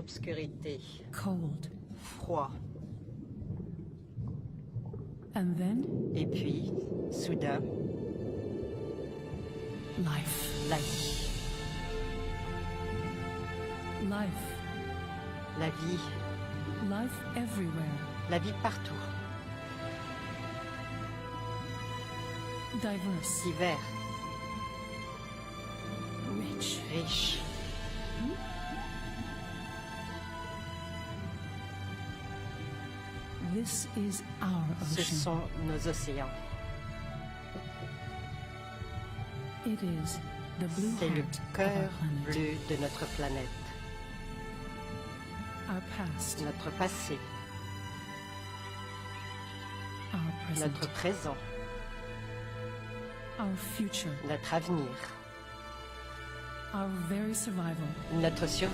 Obscurité. Cold. Froid. And then, Et puis, soudain, life. la vie. Life. La vie. Life everywhere. La vie partout. Diverse. Divers. Rich. Riche. This is our Ce ocean. sont nos océans. It is the blue C'est le heart of our cœur planet. bleu de notre planète. Our past. Notre passé. Our present. Notre présent. Our future. Notre avenir. Our very survival. Notre survie.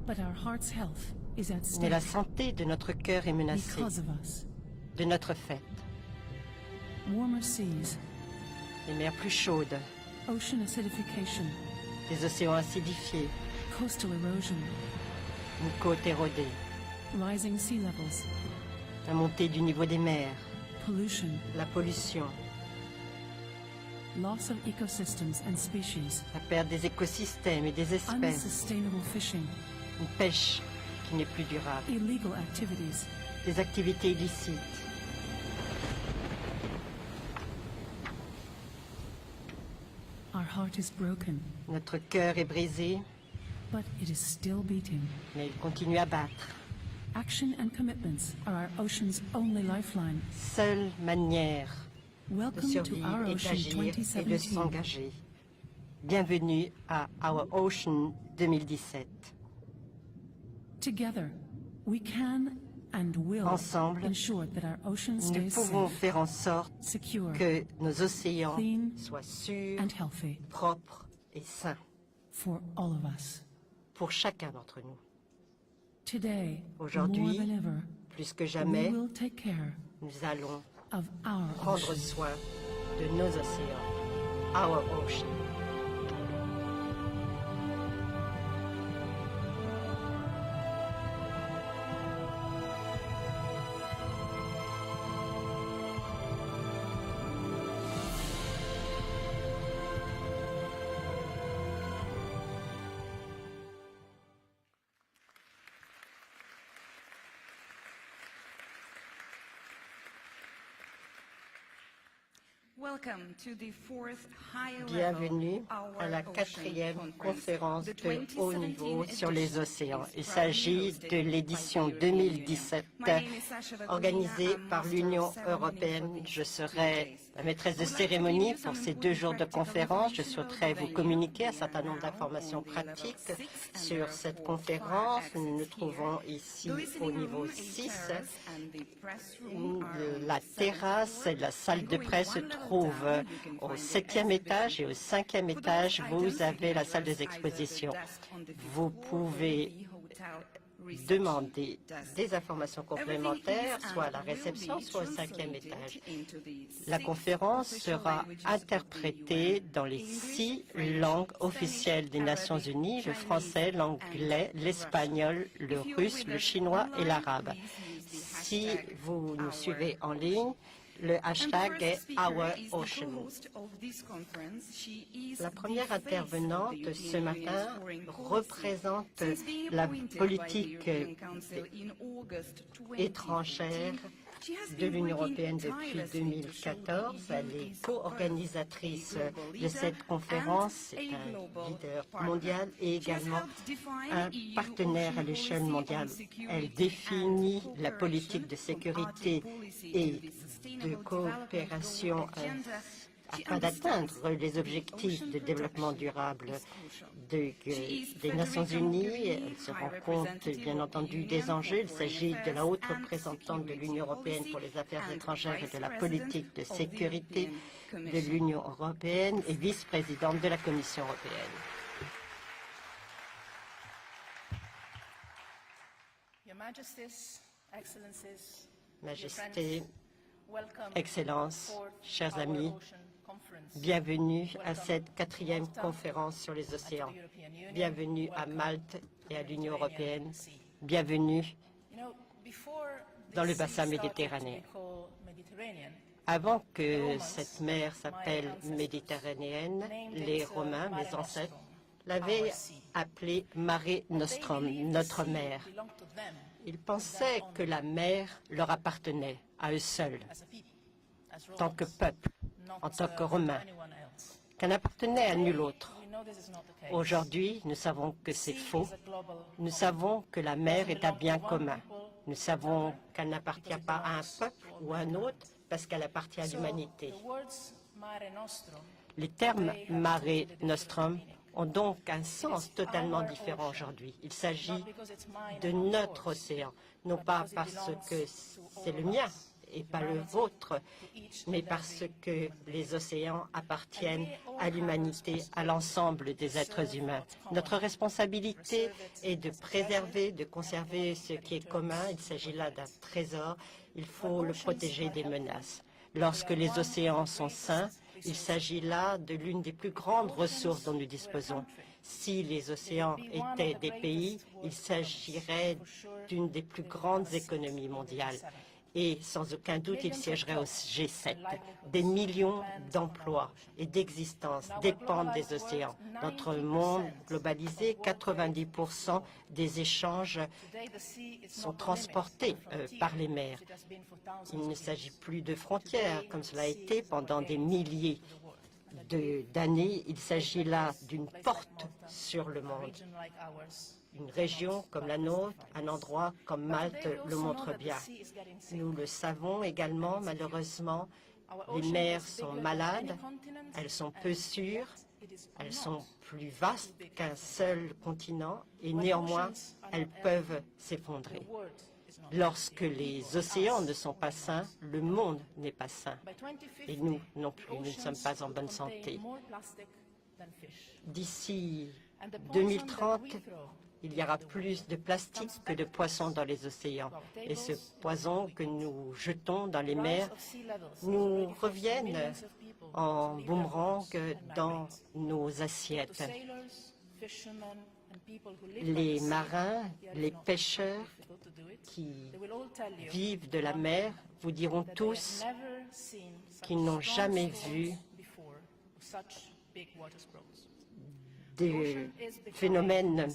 But our heart's health is at Mais la stake santé de notre cœur est menacée because of us. de notre fait. Warmer seas, Les mers plus chaudes, ocean acidification, des océans acidifiés, coastal erosion, une côte érodée, rising sea levels, la montée du niveau des mers, pollution, la pollution, loss of ecosystems and species, la perte des écosystèmes et des espèces, unsustainable fishing, une pêche qui n'est plus durable, illegal activities, des activités illicites. our heart is broken, Notre cœur est brisé, but it is still beating. mais il continue à battre. Action and commitments are our ocean's only lifeline. Seule manière de Welcome to survivre Our est Ocean d'agir et de 2017. s'engager. Bienvenue à Our Ocean 2017. Together, we can and will Ensemble, ensure that our ocean Nous stays pouvons safe, faire en sorte secure, que nos océans clean, soient sûrs, and healthy propres et sains for all of us. pour chacun d'entre nous. Today, Aujourd'hui, more than ever, plus que we jamais, will take care nous allons of our prendre ocean. soin de nos océans. Our Ocean. Bienvenue à la 4e conférence de haut niveau sur les océans. Il s'agit de l'édition 2017 organisée par l'Union européenne. Je serai la maîtresse de cérémonie pour ces 2 jours de conférence. Je souhaiterais vous communiquer un certain nombre d'informations pratiques sur cette conférence. Nous nous trouvons ici au niveau 6. La terrasse et la salle de presse se trouvent au 7e étage et au 5e étage, vous avez la salle des expositions. Vous pouvez demander des informations complémentaires, soit à la réception, soit au 5e étage. La conférence sera interprétée dans les 6 langues officielles des Nations Unies, le français, l'anglais, l'espagnol, le russe, le chinois et l'arabe. Si vous nous suivez en ligne, le hashtag est OurOcean. La première intervenante ce matin représente la politique étrangère de l'Union européenne depuis 2014. Elle est co-organisatrice de cette conférence, c'est un leader mondial et également un partenaire à l'échelle mondiale. Elle définit la politique de sécurité et de coopération afin d'atteindre les objectifs de développement durable des Nations Unies. Elle se rend compte, bien entendu, des enjeux. Il s'agit de la haute représentante de l'Union européenne pour les affaires étrangères et de la politique de sécurité de l'Union européenne et vice-présidente de la Commission européenne. Majesté, Excellences, chers amis, Bienvenue à cette 4e conférence sur les océans. Bienvenue à Malte et à l'Union européenne. Bienvenue dans le bassin méditerranéen. Avant que cette mer s'appelle méditerranéenne, les Romains, mes ancêtres, l'avaient appelée Mare Nostrum, notre mer. Ils pensaient que la mer leur appartenait à eux seuls, en tant que peuple, en tant que Romains, qu'elle n'appartenait à nul autre. Aujourd'hui, nous savons que c'est faux. Nous savons que la mer est un bien commun. Nous savons qu'elle n'appartient pas à un peuple ou à un autre parce qu'elle appartient à l'humanité. Les termes Mare Nostrum ont donc un sens totalement différent aujourd'hui. Il s'agit de notre océan, non pas parce que c'est le mien et pas le vôtre, mais parce que les océans appartiennent à l'humanité, à l'ensemble des êtres humains. Notre responsabilité est de préserver, de conserver ce qui est commun. Il s'agit là d'un trésor. Il faut le protéger des menaces. Lorsque les océans sont sains, il s'agit là de l'une des plus grandes ressources dont nous disposons. Si les océans étaient des pays, il s'agirait d'une des plus grandes économies mondiales. Et sans aucun doute, il siégerait au G7. Des millions d'emplois et d'existences dépendent des océans. Dans notre monde globalisé, 90% des échanges sont transportés par les mers. Il ne s'agit plus de frontières, comme cela a été pendant des milliers d'années. Il s'agit là d'une porte sur le monde. Une région comme la nôtre, un endroit comme Malte le montre bien. Nous le savons également, malheureusement, les mers sont malades, elles sont peu sûres, elles sont plus vastes qu'un seul continent et néanmoins, elles peuvent s'effondrer. Lorsque les océans ne sont pas sains, le monde n'est pas sain. Et nous non plus, nous ne sommes pas en bonne santé. D'ici 2030, il y aura plus de plastique que de poissons dans les océans. Et ce poison que nous jetons dans les mers nous reviennent en boomerang dans nos assiettes. Les marins, les pêcheurs qui vivent de la mer vous diront tous qu'ils n'ont jamais vu des phénomènes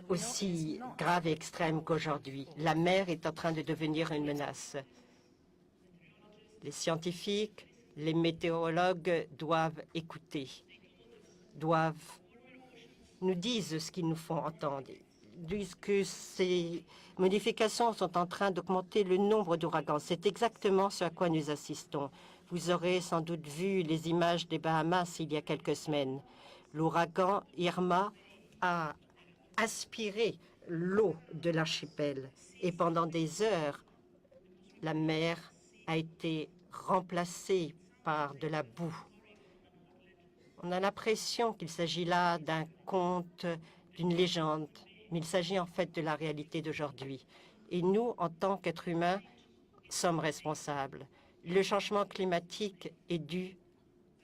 aussi graves et extrêmes qu'aujourd'hui. La mer est en train de devenir une menace. Les scientifiques, les météorologues doivent écouter, nous disent ce qu'ils nous font entendre. Ils disent que ces modifications sont en train d'augmenter le nombre d'ouragans. C'est exactement ce à quoi nous assistons. Vous aurez sans doute vu les images des Bahamas il y a quelques semaines. L'ouragan Irma a aspiré l'eau de l'archipel et pendant des heures, la mer a été remplacée par de la boue. On a l'impression qu'il s'agit là d'un conte, d'une légende, mais il s'agit en fait de la réalité d'aujourd'hui. Et nous, en tant qu'êtres humains, sommes responsables. Le changement climatique est dû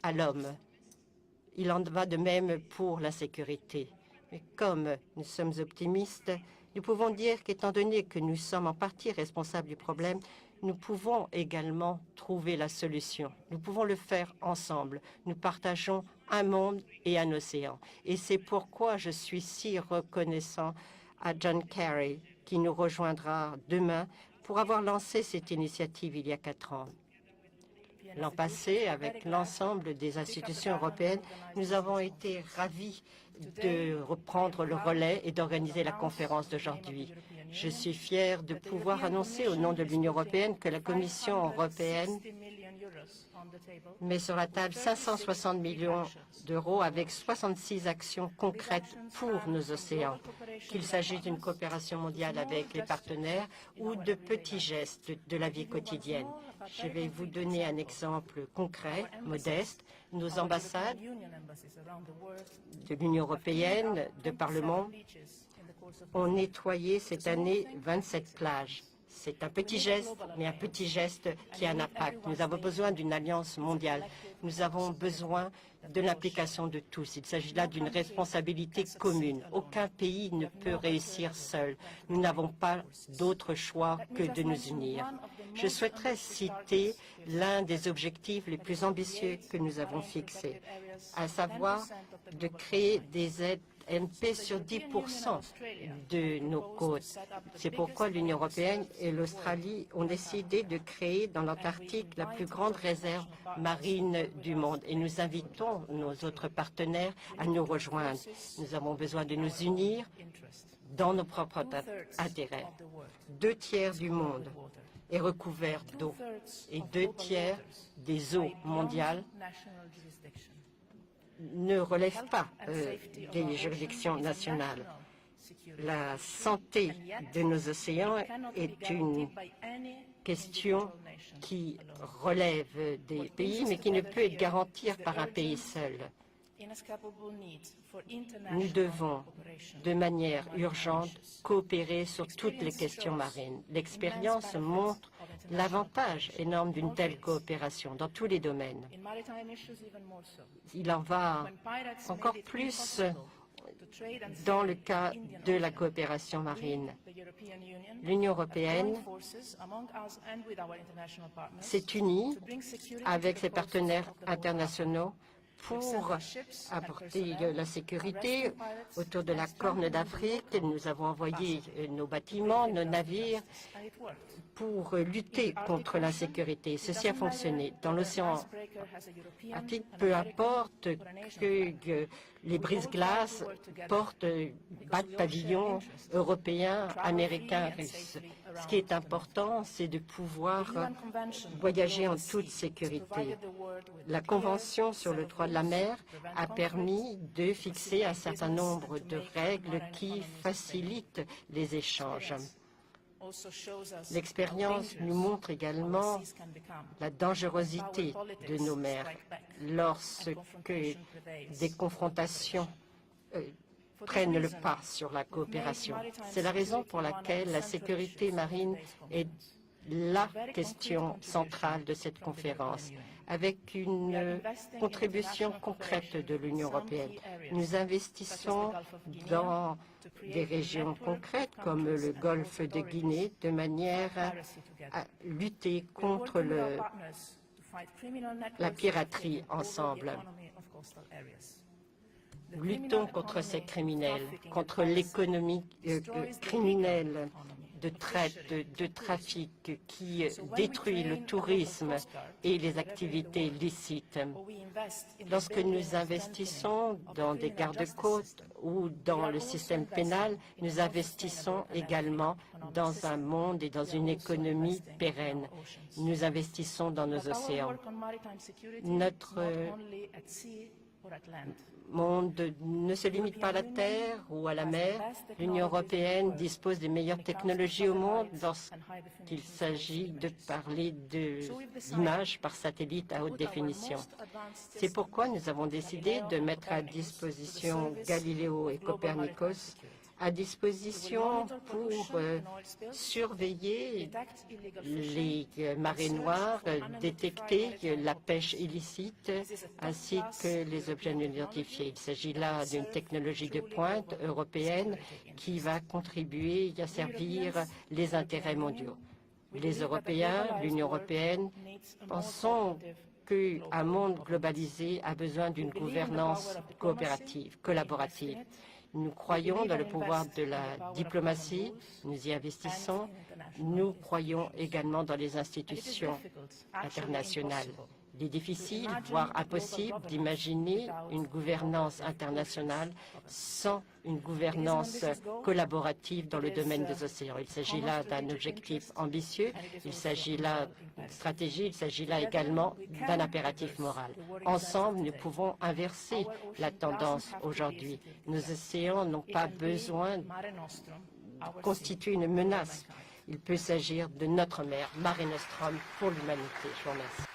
à l'homme. Il en va de même pour l'insécurité. Mais comme nous sommes optimistes, nous pouvons dire qu'étant donné que nous sommes en partie responsables du problème, nous pouvons également trouver la solution. Nous pouvons le faire ensemble. Nous partageons un monde et un océan. Et c'est pourquoi je suis si reconnaissant à John Kerry, qui nous rejoindra demain, pour avoir lancé cette initiative il y a 4 ans. L'an passé, avec l'ensemble des institutions européennes, nous avons été ravis de reprendre le relais et d'organiser la conférence d'aujourd'hui. Je suis fier de pouvoir annoncer au nom de l'Union européenne que la Commission européenne met sur la table 560 millions d'euros avec 66 actions concrètes pour nos océans, qu'il s'agisse d'une coopération mondiale avec les partenaires ou de petits gestes de la vie quotidienne. Je vais vous donner un exemple concret, modeste. Nos ambassades de l'Union européenne, de par le monde, ont nettoyé cette année 27 plages C'est un petit geste, mais un petit geste qui a un impact. Nous avons besoin d'une alliance mondiale. Nous avons besoin de l'implication de tous. Il s'agit là d'une responsabilité commune. Aucun pays ne peut réussir seul. Nous n'avons pas d'autre choix que de nous unir. Je souhaiterais citer l'un des objectifs les plus ambitieux que nous avons fixés, à savoir de créer des aides MP sur 10% de nos côtes. C'est pourquoi l'Union européenne et l'Australie ont décidé de créer dans l'Antarctique la plus grande réserve marine du monde. Et nous invitons nos autres partenaires à nous rejoindre. Nous avons besoin de nous unir dans nos propres intérêts. 2 tiers du monde est recouvert d'eau et 2 tiers des eaux mondiales ne relèvent pas des juridictions nationales. La santé de nos océans est une question qui relève des pays, mais qui ne peut être garantie par un pays seul. Nous devons, de manière urgente, coopérer sur toutes les questions marines. L'expérience montre l'avantage énorme d'une telle coopération dans tous les domaines. Il en va encore plus dans le cas de la coopération marine. L'Union européenne s'est unie avec ses partenaires internationaux pour apporter la sécurité autour de la Corne d'Afrique. Nous avons envoyé nos bâtiments, nos navires pour lutter contre l'insécurité. Ceci a fonctionné. Dans l'océan Atlantique, peu importe que les brise-glaces battent pavillon européen, américain, russe. Ce qui est important, c'est de pouvoir voyager en toute sécurité. La Convention sur le droit de la mer a permis de fixer un certain nombre de règles qui facilitent les échanges. L'expérience nous montre également la dangerosité de nos mers lorsque des confrontations prennent le pas sur la coopération. C'est la raison pour laquelle la sécurité marine est la question centrale de cette conférence, avec une contribution concrète de l'Union européenne. Nous investissons dans des régions concrètes comme le golfe de Guinée de manière à lutter contre la piraterie ensemble. Luttons contre ces criminels, contre l'économie criminelle de traite, de trafic qui détruit le tourisme et les activités licites. Lorsque nous investissons dans des gardes-côtes ou dans le système pénal, nous investissons également dans un monde et dans une économie pérenne. Nous investissons dans nos océans. Notre monde ne se limite pas à la terre ou à la mer. L'Union européenne dispose des meilleures technologies au monde lorsqu'il s'agit de parler d'images par satellite à haute définition. C'est pourquoi nous avons décidé de mettre à disposition Galileo et Copernicus à disposition pour surveiller les marées noires, détecter la pêche illicite ainsi que les objets non identifiés. Il s'agit là d'une technologie de pointe européenne qui va contribuer à servir les intérêts mondiaux. Les Européens, l'Union européenne, pensons qu'un monde globalisé a besoin d'une gouvernance coopérative, collaborative. Nous croyons dans le pouvoir de la diplomatie, nous y investissons. Nous croyons également dans les institutions internationales. Il est difficile, voire impossible, d'imaginer une gouvernance internationale sans une gouvernance collaborative dans le domaine des océans. Il s'agit là d'un objectif ambitieux, il s'agit là d'une stratégie, il s'agit là également d'un impératif moral. Ensemble, nous pouvons inverser la tendance aujourd'hui. Nos océans n'ont pas besoin de constituer une menace. Il peut s'agir de notre mer, Mare Nostrum, pour l'humanité. Je vous remercie.